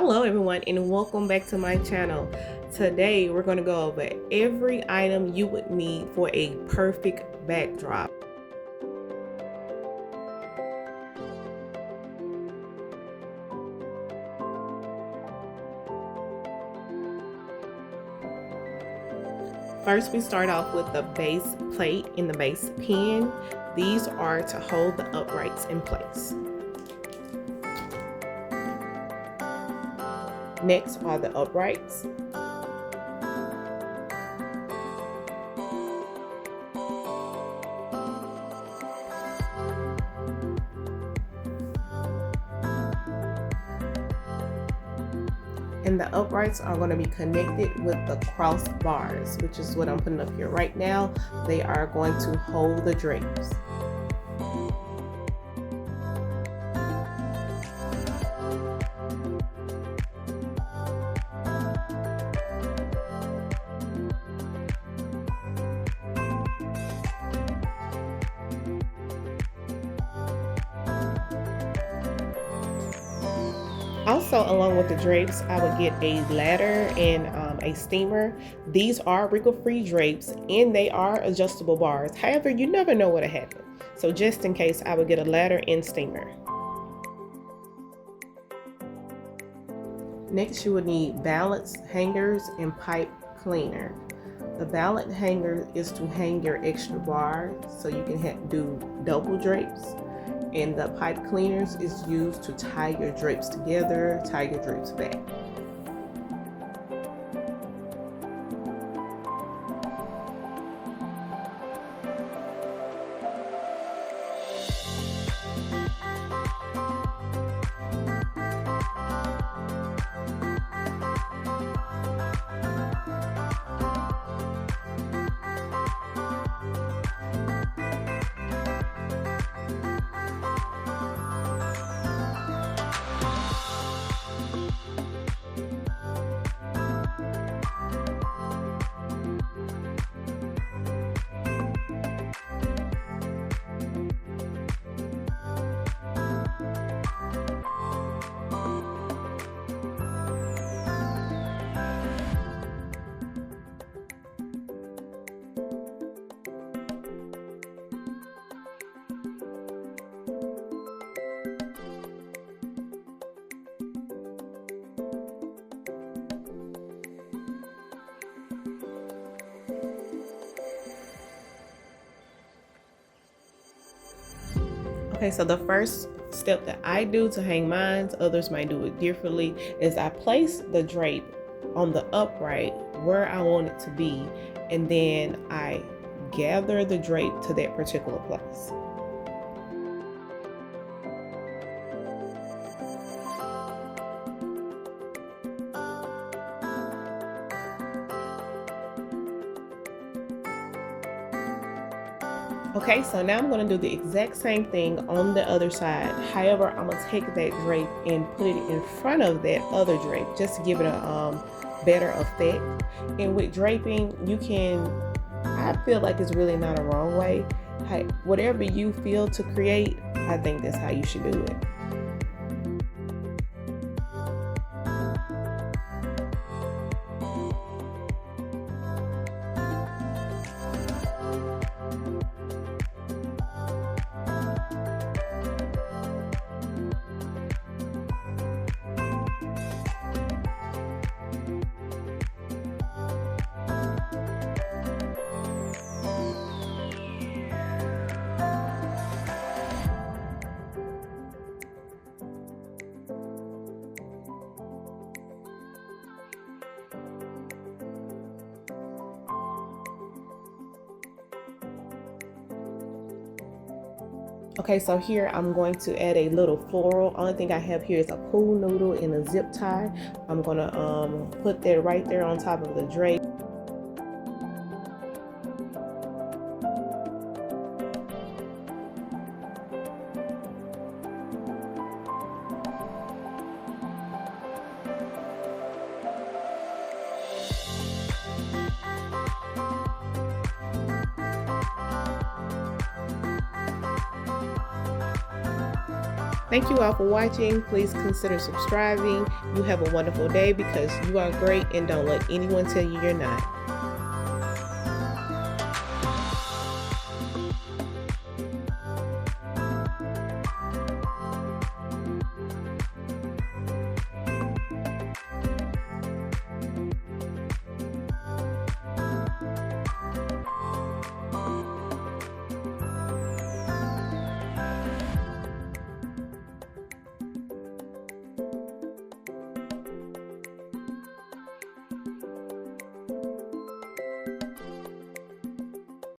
Hello everyone and welcome back to my channel. Today we're going to go over every item you would need for a perfect backdrop. First we start off with the base plate and the base pin. These are to hold the uprights in place. Next are the uprights. And the uprights are going to be connected with the cross bars, which is what I'm putting up here right now. They are going to hold the drapes. Also, along with the drapes, I would get a ladder and a steamer. These are wrinkle-free drapes and they are adjustable bars. However, you never know what'll happen. So just in case, I would get a ladder and steamer. Next, you would need Valance hangers and pipe cleaner. The Valance hanger is to hang your extra bars so you can do double drapes. And the pipe cleaners is used to tie your drapes together, tie your drapes back. Okay, so the first step that I do to hang mine, others might do it differently, is I place the drape on the upright where I want it to be, and then I gather the drape to that particular place. Okay, so now I'm going to do the exact same thing on the other side. However, I'm going to take that drape and put it in front of that other drape just to give it a better effect. And with draping, you can, I feel like it's really not a wrong way. Whatever you feel to create, I think that's how you should do it. Okay, so here I'm going to add a little floral. Only thing I have here is a pool noodle and a zip tie. I'm gonna put that right there on top of the drape. Thank you all for watching. Please consider subscribing. You have a wonderful day because you are great and don't let anyone tell you you're not.